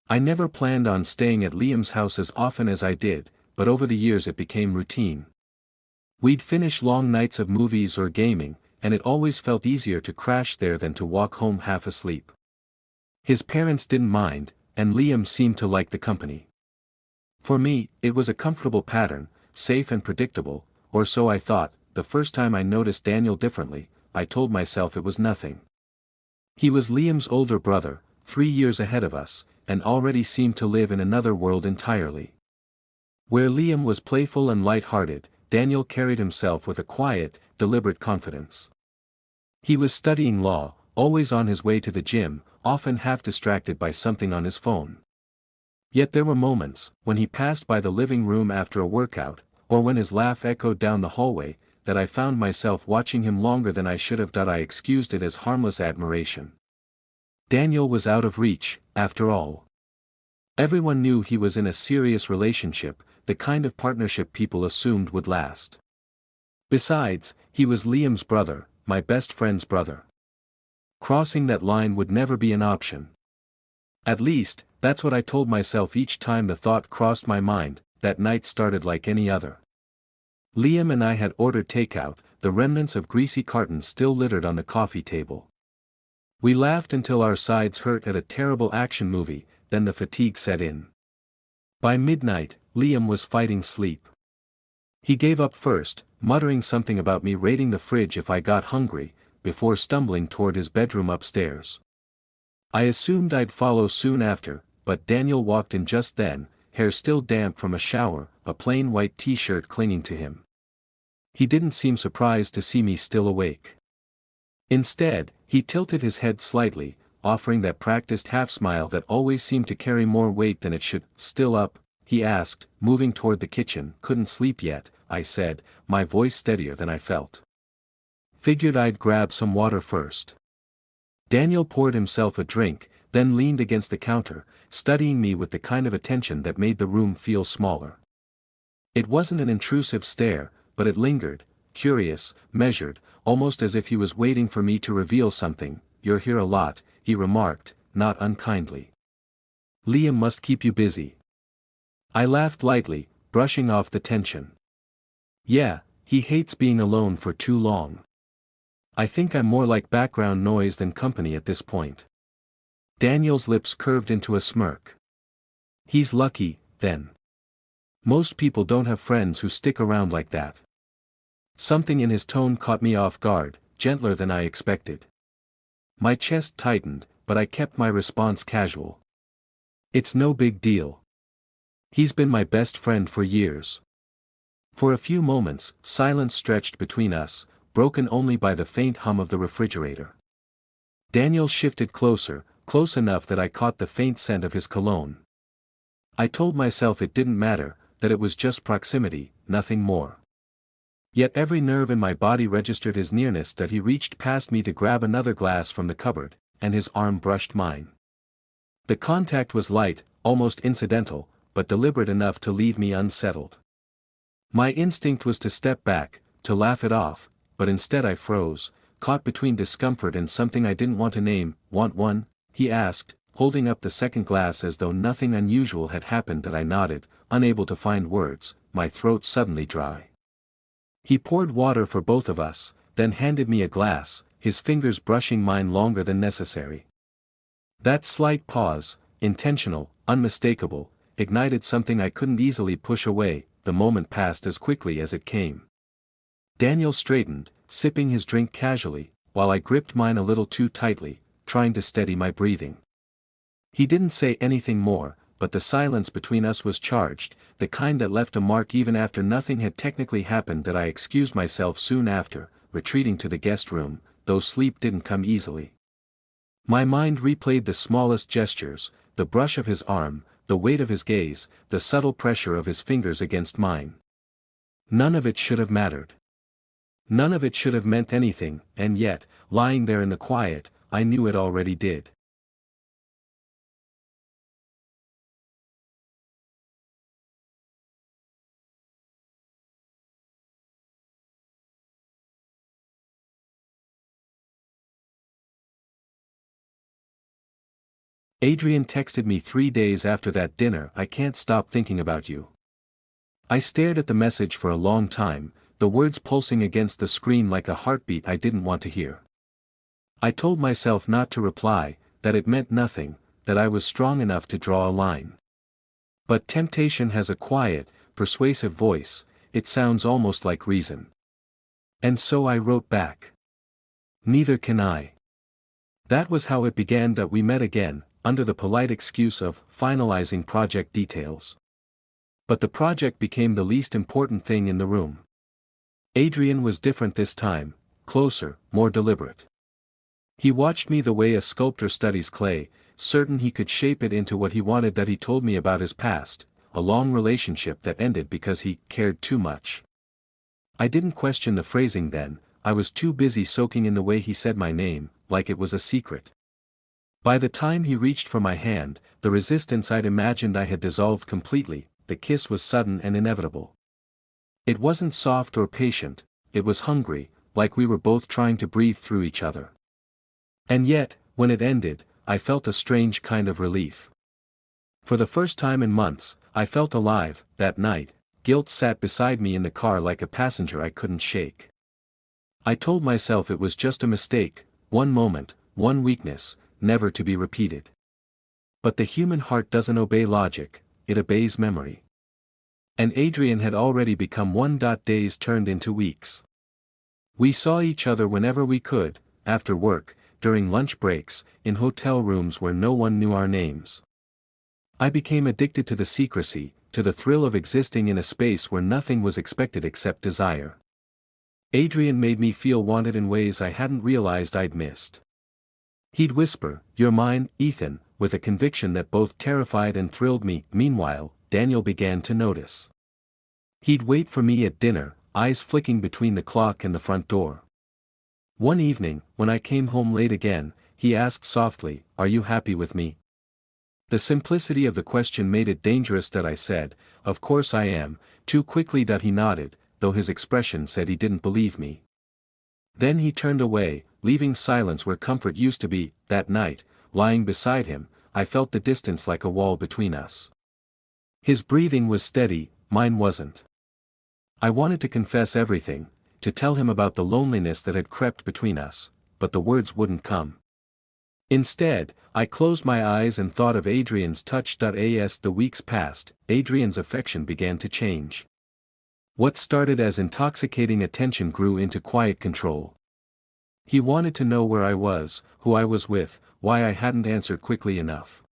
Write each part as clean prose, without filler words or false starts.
I never planned on staying at Liam's house as often as I did, but over the years it became routine. We'd finish long nights of movies or gaming, and it always felt easier to crash there than to walk home half asleep. His parents didn't mind, and Liam seemed to like the company. For me, it was a comfortable pattern, safe and predictable, or so I thought. The first time I noticed Daniel differently, I told myself it was nothing. He was Liam's older brother, 3 years ahead of us, and already seemed to live in another world entirely. Where Liam was playful and light-hearted, Daniel carried himself with a quiet, deliberate confidence. He was studying law, always on his way to the gym, often half distracted by something on his phone. Yet there were moments, when he passed by the living room after a workout, or when his laugh echoed down the hallway, that I found myself watching him longer than I should have. I excused it as harmless admiration. Daniel was out of reach, after all. Everyone knew he was in a serious relationship, the kind of partnership people assumed would last. Besides, he was Liam's brother, my best friend's brother. Crossing that line would never be an option. At least, that's what I told myself each time the thought crossed my mind. That night started like any other. Liam and I had ordered takeout, the remnants of greasy cartons still littered on the coffee table. We laughed until our sides hurt at a terrible action movie, then the fatigue set in. By midnight, Liam was fighting sleep. He gave up first, muttering something about me raiding the fridge if I got hungry, before stumbling toward his bedroom upstairs. I assumed I'd follow soon after, but Daniel walked in just then, hair still damp from a shower, a plain white t-shirt clinging to him. He didn't seem surprised to see me still awake. Instead, he tilted his head slightly, offering that practiced half-smile that always seemed to carry more weight than it should. "Still up?" he asked, moving toward the kitchen. "Couldn't sleep yet," I said, my voice steadier than I felt. "Figured I'd grab some water first." Daniel poured himself a drink, then leaned against the counter, studying me with the kind of attention that made the room feel smaller. It wasn't an intrusive stare, but it lingered, curious, measured, almost as if he was waiting for me to reveal something. "You're here a lot," he remarked, not unkindly. "Liam must keep you busy." I laughed lightly, brushing off the tension. "Yeah, he hates being alone for too long. I think I'm more like background noise than company at this point." Daniel's lips curved into a smirk. "He's lucky, then. Most people don't have friends who stick around like that." Something in his tone caught me off guard, gentler than I expected. My chest tightened, but I kept my response casual. "It's no big deal. He's been my best friend for years." For a few moments, silence stretched between us, broken only by the faint hum of the refrigerator. Daniel shifted closer, close enough that I caught the faint scent of his cologne. I told myself it didn't matter, that it was just proximity, nothing more. Yet every nerve in my body registered his nearness. That he reached past me to grab another glass from the cupboard, and his arm brushed mine. The contact was light, almost incidental, but deliberate enough to leave me unsettled. My instinct was to step back, to laugh it off, but instead I froze, caught between discomfort and something I didn't want to name. "Want one?" he asked, holding up the second glass as though nothing unusual had happened. That I nodded, unable to find words, my throat suddenly dry. He poured water for both of us, then handed me a glass, his fingers brushing mine longer than necessary. That slight pause, intentional, unmistakable, ignited something I couldn't easily push away. The moment passed as quickly as it came. Daniel straightened, sipping his drink casually, while I gripped mine a little too tightly, trying to steady my breathing. He didn't say anything more, but the silence between us was charged, the kind that left a mark even after nothing had technically happened. That I excused myself soon after, retreating to the guest room, though sleep didn't come easily. My mind replayed the smallest gestures, the brush of his arm, the weight of his gaze, the subtle pressure of his fingers against mine. None of it should have mattered. None of it should have meant anything, and yet, lying there in the quiet, I knew it already did. Adrian texted me 3 days after that dinner. I can't stop thinking about you. I stared at the message for a long time, the words pulsing against the screen like a heartbeat I didn't want to hear. I told myself not to reply, that it meant nothing, that I was strong enough to draw a line. But temptation has a quiet, persuasive voice, it sounds almost like reason. And so I wrote back. Neither can I. That was how it began. That we met again, under the polite excuse of finalizing project details. But the project became the least important thing in the room. Adrian was different this time, closer, more deliberate. He watched me the way a sculptor studies clay, certain he could shape it into what he wanted. That he told me about his past, a long relationship that ended because he cared too much. I didn't question the phrasing then, I was too busy soaking in the way he said my name, like it was a secret. By the time he reached for my hand, the resistance I'd imagined I had dissolved completely. The kiss was sudden and inevitable. It wasn't soft or patient, it was hungry, like we were both trying to breathe through each other. And yet, when it ended, I felt a strange kind of relief. For the first time in months, I felt alive. That night, guilt sat beside me in the car like a passenger I couldn't shake. I told myself it was just a mistake, one moment, one weakness, never to be repeated. But the human heart doesn't obey logic, it obeys memory. And Adrian had already become one. Days turned into weeks. We saw each other whenever we could, after work, during lunch breaks, in hotel rooms where no one knew our names. I became addicted to the secrecy, to the thrill of existing in a space where nothing was expected except desire. Adrian made me feel wanted in ways I hadn't realized I'd missed. He'd whisper, "You're mine, Ethan," with a conviction that both terrified and thrilled me. Meanwhile, Daniel began to notice. He'd wait for me at dinner, eyes flicking between the clock and the front door. One evening, when I came home late again, he asked softly, "Are you happy with me?" The simplicity of the question made it dangerous. That I said, "Of course I am," too quickly. He nodded, though his expression said he didn't believe me. Then he turned away, leaving silence where comfort used to be. That night, lying beside him, I felt the distance like a wall between us. His breathing was steady, mine wasn't. I wanted to confess everything, to tell him about the loneliness that had crept between us, but the words wouldn't come. Instead, I closed my eyes and thought of Adrian's touch. As the weeks passed, Adrian's affection began to change. What started as intoxicating attention grew into quiet control. He wanted to know where I was, who I was with, why I hadn't answered quickly enough.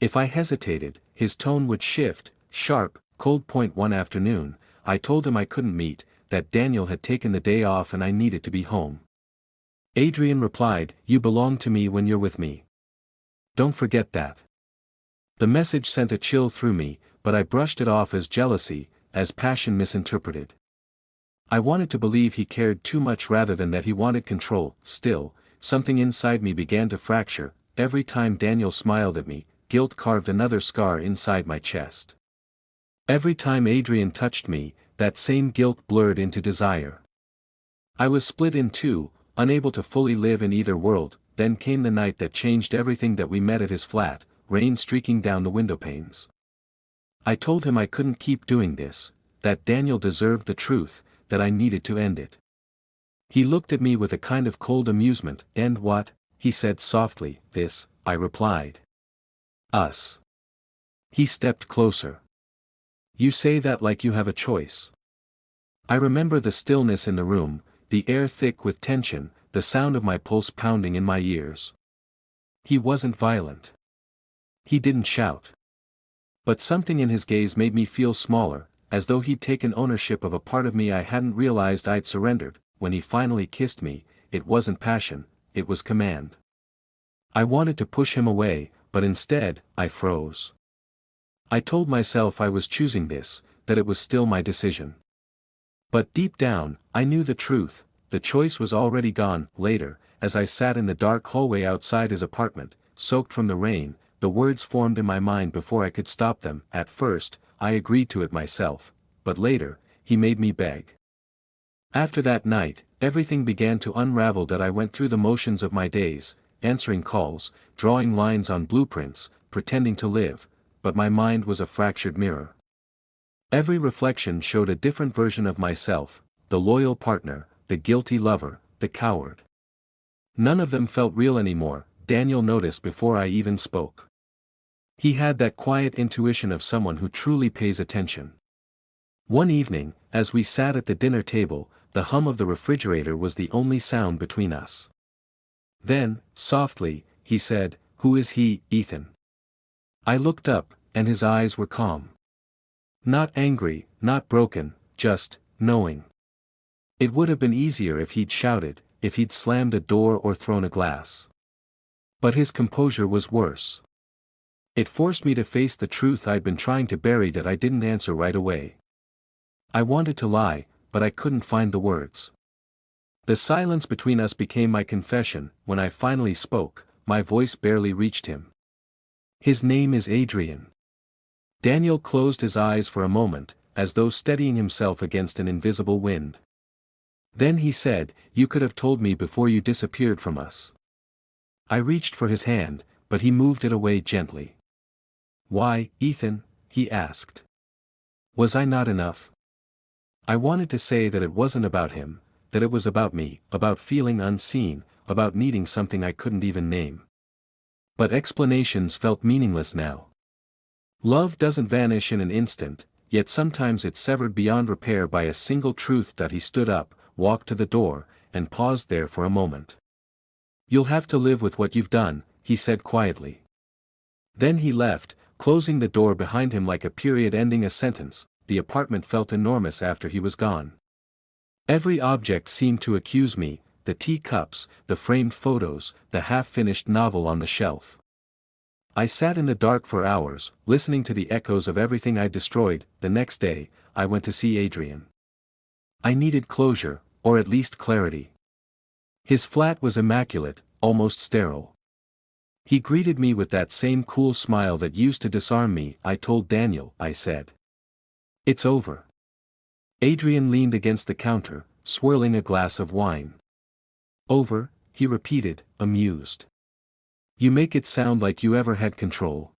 If I hesitated, his tone would shift, sharp, cold. One afternoon, I told him I couldn't meet, that Daniel had taken the day off and I needed to be home. Adrian replied, "You belong to me when you're with me. Don't forget that." The message sent a chill through me, but I brushed it off as jealousy, as passion misinterpreted. I wanted to believe he cared too much rather than that he wanted control. Still, something inside me began to fracture. Every time Daniel smiled at me, guilt carved another scar inside my chest. Every time Adrian touched me, that same guilt blurred into desire. I was split in two, unable to fully live in either world. Then came the night that changed everything. That we met at his flat, rain streaking down the windowpanes. I told him I couldn't keep doing this, that Daniel deserved the truth, that I needed to end it. He looked at me with a kind of cold amusement. "End what?" he said softly. "This," I replied. "Us." He stepped closer. "You say that like you have a choice." I remember the stillness in the room, the air thick with tension, the sound of my pulse pounding in my ears. He wasn't violent. He didn't shout. But something in his gaze made me feel smaller, as though he'd taken ownership of a part of me I hadn't realized I'd surrendered. When he finally kissed me, it wasn't passion, it was command. I wanted to push him away, but instead, I froze. I told myself I was choosing this, that it was still my decision. But deep down, I knew the truth, the choice was already gone. Later, as I sat in the dark hallway outside his apartment, soaked from the rain, the words formed in my mind before I could stop them. At first, I agreed to it myself, but later, he made me beg. After that night, everything began to unravel. I went through the motions of my days, answering calls, drawing lines on blueprints, pretending to live, but my mind was a fractured mirror. Every reflection showed a different version of myself, the loyal partner, the guilty lover, the coward. None of them felt real anymore, Daniel noticed before I even spoke. He had that quiet intuition of someone who truly pays attention. One evening, as we sat at the dinner table, the hum of the refrigerator was the only sound between us. Then, softly, he said, "Who is he, Ethan?" I looked up, and his eyes were calm. Not angry, not broken, just knowing. It would have been easier if he'd shouted, if he'd slammed a door or thrown a glass. But his composure was worse. It forced me to face the truth I'd been trying to bury that I didn't answer right away. I wanted to lie, but I couldn't find the words. The silence between us became my confession. When I finally spoke, my voice barely reached him. "His name is Adrian." Daniel closed his eyes for a moment, as though steadying himself against an invisible wind. Then he said, "You could have told me before you disappeared from us." I reached for his hand, but he moved it away gently. "Why, Ethan?" he asked. Was I not enough? I wanted to say that it wasn't about him, that it was about me, about feeling unseen, about needing something I couldn't even name. But explanations felt meaningless now. Love doesn't vanish in an instant, yet sometimes it's severed beyond repair by a single truth. That he stood up, walked to the door, and paused there for a moment. "You'll have to live with what you've done," he said quietly. Then he left, closing the door behind him like a period ending a sentence. The apartment felt enormous after he was gone. Every object seemed to accuse me, the teacups, the framed photos, the half-finished novel on the shelf. I sat in the dark for hours, listening to the echoes of everything I destroyed. The next day, I went to see Adrian. I needed closure, or at least clarity. His flat was immaculate, almost sterile. He greeted me with that same cool smile that used to disarm me. "I told Daniel," I said. "It's over." Adrian leaned against the counter, swirling a glass of wine. "Over," he repeated, amused. "You make it sound like you ever had control."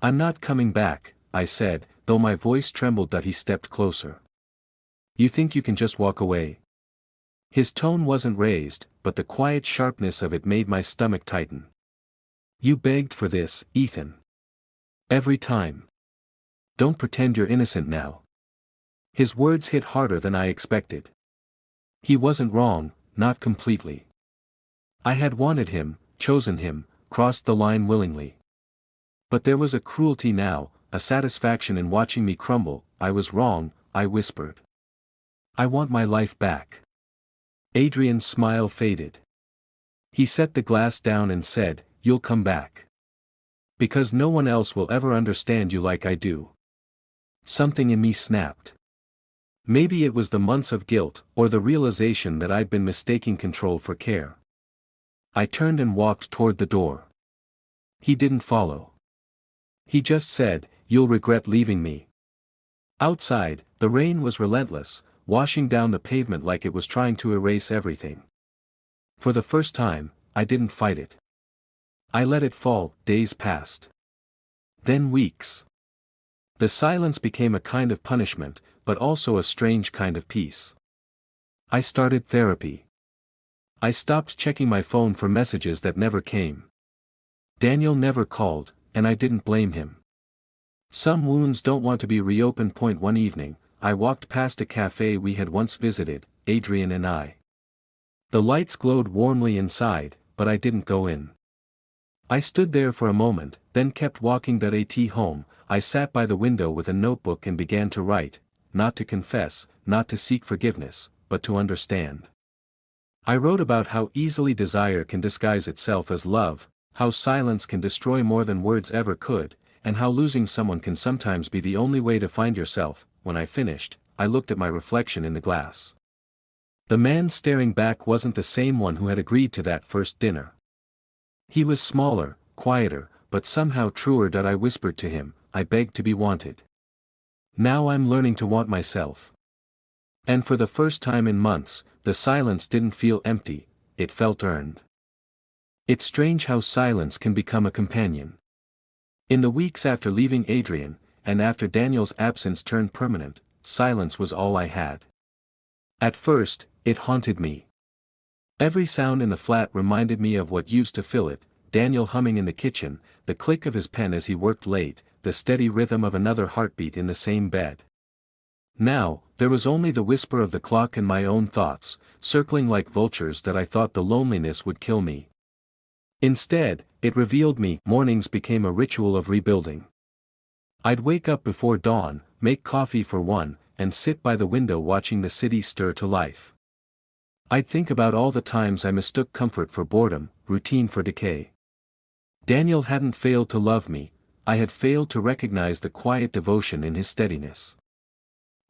"I'm not coming back," I said, though my voice trembled. That he stepped closer. "You think you can just walk away?" His tone wasn't raised, but the quiet sharpness of it made my stomach tighten. "You begged for this, Ethan. Every time. Don't pretend you're innocent now." His words hit harder than I expected. He wasn't wrong, not completely. I had wanted him, chosen him, crossed the line willingly. But there was a cruelty now, a satisfaction in watching me crumble. "I was wrong," I whispered. "I want my life back." Adrian's smile faded. He set the glass down and said, "You'll come back. Because no one else will ever understand you like I do." Something in me snapped. Maybe it was the months of guilt, or the realization that I'd been mistaking control for care. I turned and walked toward the door. He didn't follow. He just said, "You'll regret leaving me." Outside, the rain was relentless, washing down the pavement like it was trying to erase everything. For the first time, I didn't fight it. I let it fall. Days passed. Then weeks. The silence became a kind of punishment, but also a strange kind of peace. I started therapy. I stopped checking my phone for messages that never came. Daniel never called, and I didn't blame him. Some wounds don't want to be reopened. One evening, I walked past a cafe we had once visited, Adrian and I. The lights glowed warmly inside, but I didn't go in. I stood there for a moment, then kept walking. Home, I sat by the window with a notebook and began to write, not to confess, not to seek forgiveness, but to understand. I wrote about how easily desire can disguise itself as love, how silence can destroy more than words ever could, and how losing someone can sometimes be the only way to find yourself. When I finished, I looked at my reflection in the glass. The man staring back wasn't the same one who had agreed to that first dinner. He was smaller, quieter, but somehow truer. I whispered to him, "I begged to be wanted. Now I'm learning to want myself." And for the first time in months, the silence didn't feel empty, it felt earned. It's strange how silence can become a companion. In the weeks after leaving Adrian, and after Daniel's absence turned permanent, silence was all I had. At first, it haunted me. Every sound in the flat reminded me of what used to fill it: Daniel humming in the kitchen, the click of his pen as he worked late, the steady rhythm of another heartbeat in the same bed. Now, there was only the whisper of the clock and my own thoughts, circling like vultures that I thought the loneliness would kill me. Instead, it revealed me. Mornings became a ritual of rebuilding. I'd wake up before dawn, make coffee for one, and sit by the window watching the city stir to life. I'd think about all the times I mistook comfort for boredom, routine for decay. Daniel hadn't failed to love me, I had failed to recognize the quiet devotion in his steadiness.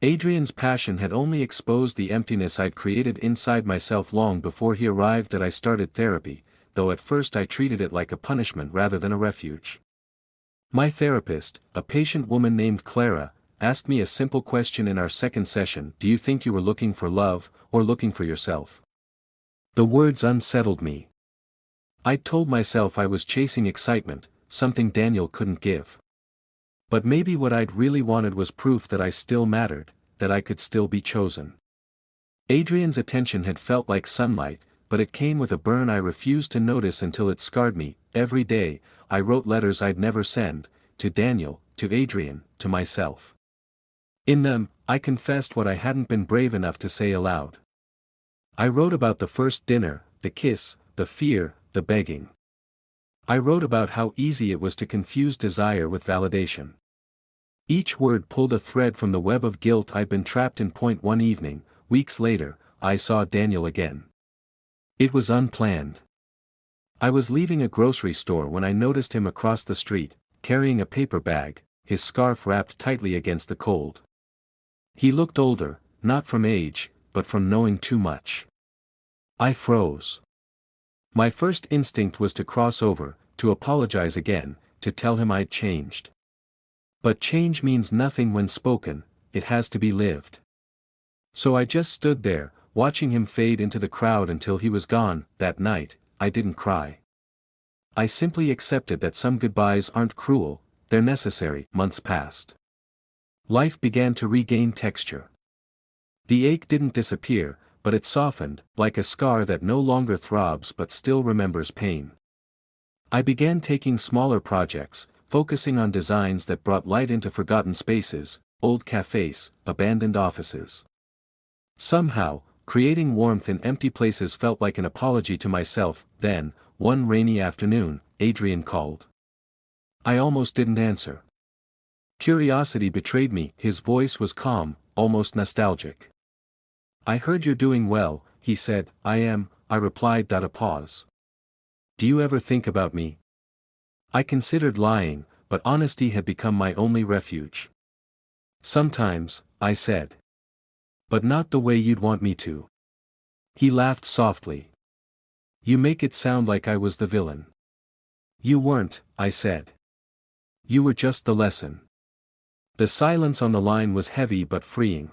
Adrian's passion had only exposed the emptiness I'd created inside myself long before he arrived. I started therapy, though at first I treated it like a punishment rather than a refuge. My therapist, a patient woman named Clara, asked me a simple question in our second session: do you think you were looking for love, or looking for yourself? The words unsettled me. I'd told myself I was chasing excitement, something Daniel couldn't give. But maybe what I'd really wanted was proof that I still mattered, that I could still be chosen. Adrian's attention had felt like sunlight, but it came with a burn I refused to notice until it scarred me. Every day, I wrote letters I'd never send, to Daniel, to Adrian, to myself. In them, I confessed what I hadn't been brave enough to say aloud. I wrote about the first dinner, the kiss, the fear, the begging. I wrote about how easy it was to confuse desire with validation. Each word pulled a thread from the web of guilt I'd been trapped in. One evening, weeks later, I saw Daniel again. It was unplanned. I was leaving a grocery store when I noticed him across the street, carrying a paper bag, his scarf wrapped tightly against the cold. He looked older, not from age, but from knowing too much. I froze. My first instinct was to cross over, to apologize again, to tell him I'd changed. But change means nothing when spoken, it has to be lived. So I just stood there, watching him fade into the crowd until he was gone. That night, I didn't cry. I simply accepted that some goodbyes aren't cruel, they're necessary. Months passed. Life began to regain texture. The ache didn't disappear, but it softened, like a scar that no longer throbs but still remembers pain. I began taking smaller projects, focusing on designs that brought light into forgotten spaces, old cafes, abandoned offices. Somehow, creating warmth in empty places felt like an apology to myself. Then, one rainy afternoon, Adrian called. I almost didn't answer. Curiosity betrayed me. His voice was calm, almost nostalgic. I heard you're doing well, he said. I am, I replied. A pause. Do you ever think about me? I considered lying, but honesty had become my only refuge. Sometimes, I said. But not the way you'd want me to. He laughed softly. You make it sound like I was the villain. You weren't, I said. You were just the lesson. The silence on the line was heavy but freeing.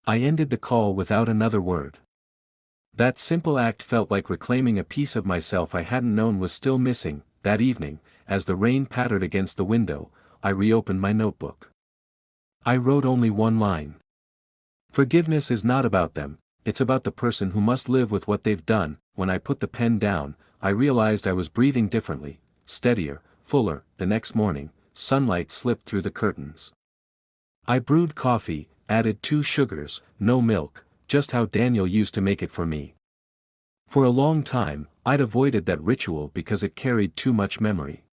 I ended the call without another word. That simple act felt like reclaiming a piece of myself I hadn't known was still missing. That evening, as the rain pattered against the window, I reopened my notebook. I wrote only one line. Forgiveness is not about them, it's about the person who must live with what they've done. When I put the pen down, I realized I was breathing differently, steadier, fuller. The next morning, sunlight slipped through the curtains. I brewed coffee, added 2 sugars, no milk, just how Daniel used to make it for me. For a long time, I'd avoided that ritual because it carried too much memory.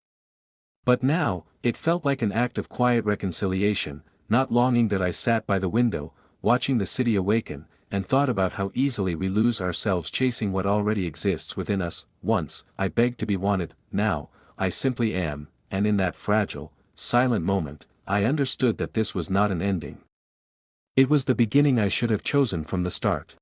But now, it felt like an act of quiet reconciliation. Not longing that I sat by the window, watching the city awaken, and thought about how easily we lose ourselves chasing what already exists within us. Once, I begged to be wanted. Now, I simply am, and in that fragile, silent moment, I understood that this was not an ending. It was the beginning I should have chosen from the start.